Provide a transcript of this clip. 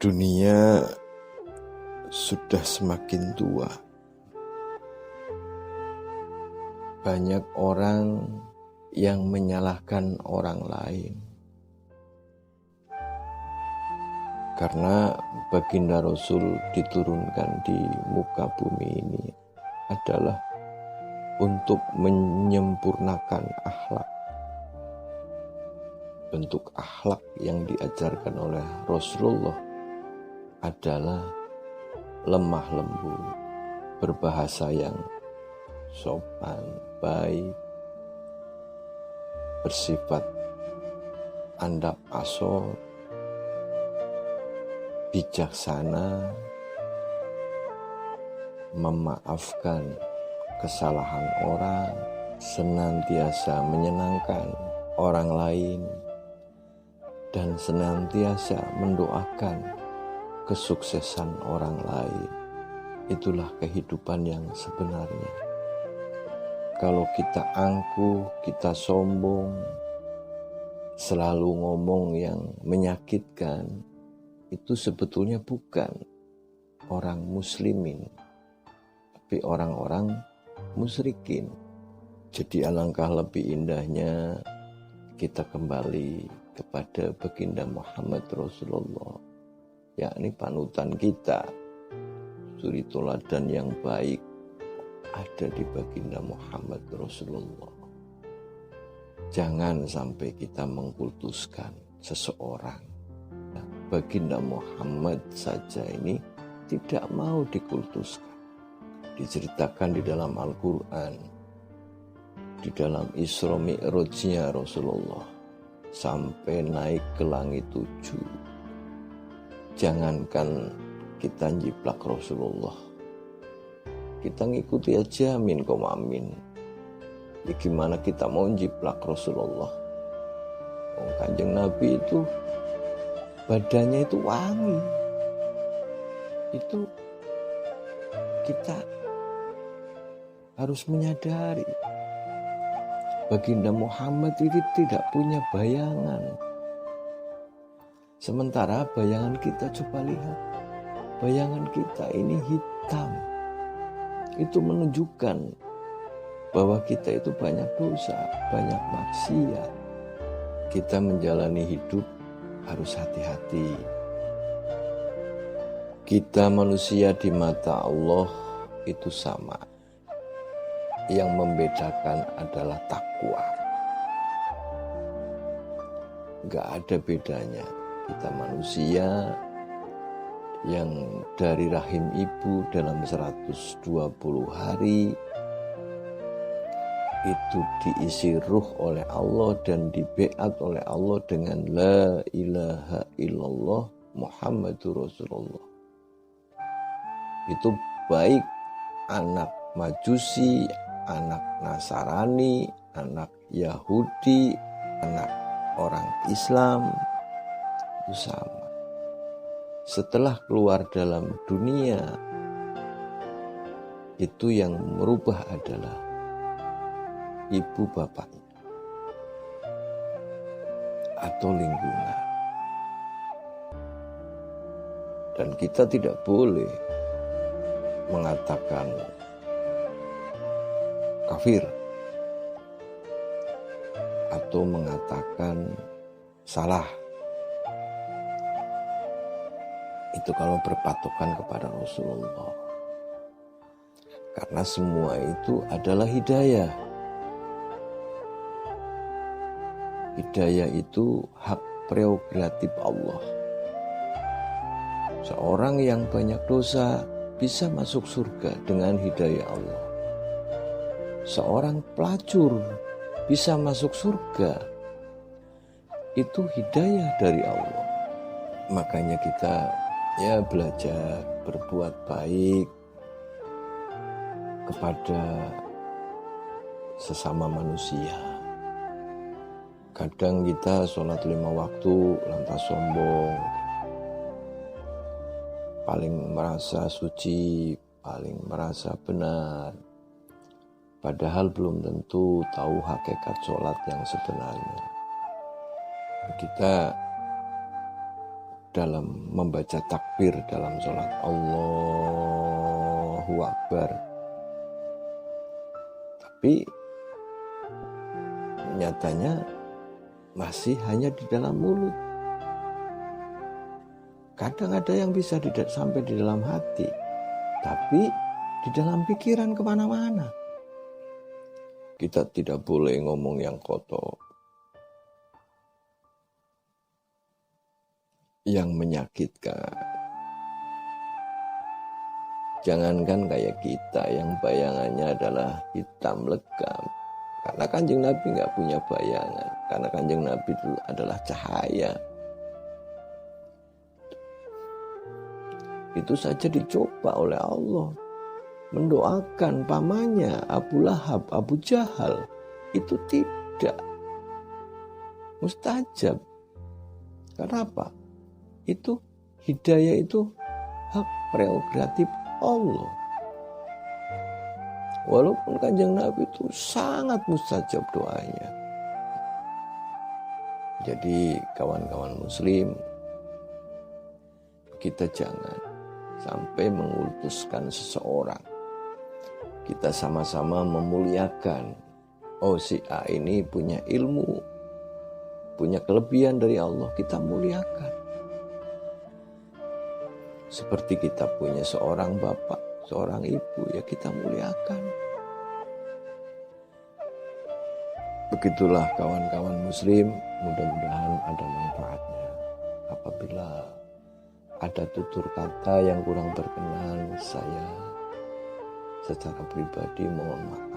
Dunia sudah semakin tua. Banyak orang yang menyalahkan orang lain. Karena baginda Rasul diturunkan di muka bumi ini adalah untuk menyempurnakan akhlak. Bentuk akhlak yang diajarkan oleh Rasulullah adalah lemah lembut, berbahasa yang sopan, baik, bersifat andap asor, bijaksana, memaafkan kesalahan orang, senantiasa menyenangkan orang lain, dan senantiasa mendoakan kesuksesan orang lain. Itulah kehidupan yang sebenarnya. Kalau kita angkuh, kita sombong, selalu ngomong yang menyakitkan, itu sebetulnya bukan orang muslimin, tapi orang-orang musyrikin. Jadi alangkah lebih indahnya kita kembali kepada baginda Muhammad Rasulullah, yakni panutan kita. Suri teladan yang baik ada di baginda Muhammad Rasulullah. Jangan sampai kita mengkultuskan seseorang. Baginda Muhammad saja ini tidak mau dikultuskan. Diceritakan di dalam Al-Quran, di dalam Isra Mi'rajnya Rasulullah, sampai naik ke langit 7. Jangankan kita njiplak Rasulullah, kita ngikuti aja amin kom amin. Ya gimana kita mau njiplak Rasulullah? Kanjeng Nabi itu badannya itu wangi. Itu kita harus menyadari baginda Muhammad itu tidak punya bayangan. Sementara bayangan kita, coba lihat, bayangan kita ini hitam. Itu menunjukkan bahwa kita itu banyak dosa, banyak maksiat. Kita menjalani hidup harus hati-hati. Kita manusia di mata Allah itu sama. Yang membedakan adalah takwa. Gak ada bedanya. Kita manusia yang dari rahim ibu dalam 120 hari itu diisi ruh oleh Allah dan dibeat oleh Allah dengan la ilaha illallah Muhammadur Rasulullah. Itu baik anak Majusi, anak Nasrani, anak Yahudi, anak orang Islam, itu sama. Setelah keluar dalam dunia, itu yang merubah adalah ibu bapaknya atau lingkungan. Dan kita tidak boleh mengatakan kafir atau mengatakan salah. Itu kalau berpatokan kepada Rasulullah. Karena semua itu adalah hidayah. Hidayah itu hak prerogatif Allah. Seorang yang banyak dosa bisa masuk surga dengan hidayah Allah. Seorang pelacur bisa masuk surga. Itu hidayah dari Allah. Makanya kita belajar berbuat baik kepada sesama manusia. Kadang kita sholat 5 waktu lantas sombong, paling merasa suci, paling merasa benar, padahal belum tentu tahu hakikat sholat yang sebenarnya. Kita dalam membaca takbir dalam sholat. Allahu Akbar. Tapi nyatanya masih hanya di dalam mulut. Kadang ada yang bisa sampai di dalam hati, tapi di dalam pikiran kemana-mana. Kita tidak boleh ngomong yang kotor, yang menyakitkan. Jangankan kayak kita yang bayangannya adalah hitam legam. Karena Kanjeng Nabi nggak punya bayangan. Karena Kanjeng Nabi itu adalah cahaya. Itu saja dicoba oleh Allah. Mendoakan pamannya Abu Lahab, Abu Jahal. Itu tidak mustajab. Karena apa? Itu hidayah itu hak prerogatif Allah. Walaupun Kanjeng Nabi itu sangat mustajab doanya. Jadi kawan-kawan muslim, kita jangan sampai mengutuskan seseorang. Kita sama-sama memuliakan. Oh, si A ini punya ilmu, punya kelebihan dari Allah, kita muliakan. Seperti kita punya seorang bapak, seorang ibu, ya kita muliakan. Begitulah kawan-kawan muslim, mudah-mudahan ada manfaatnya. Apabila ada tutur kata yang kurang berkenan, saya secara pribadi mohon maaf.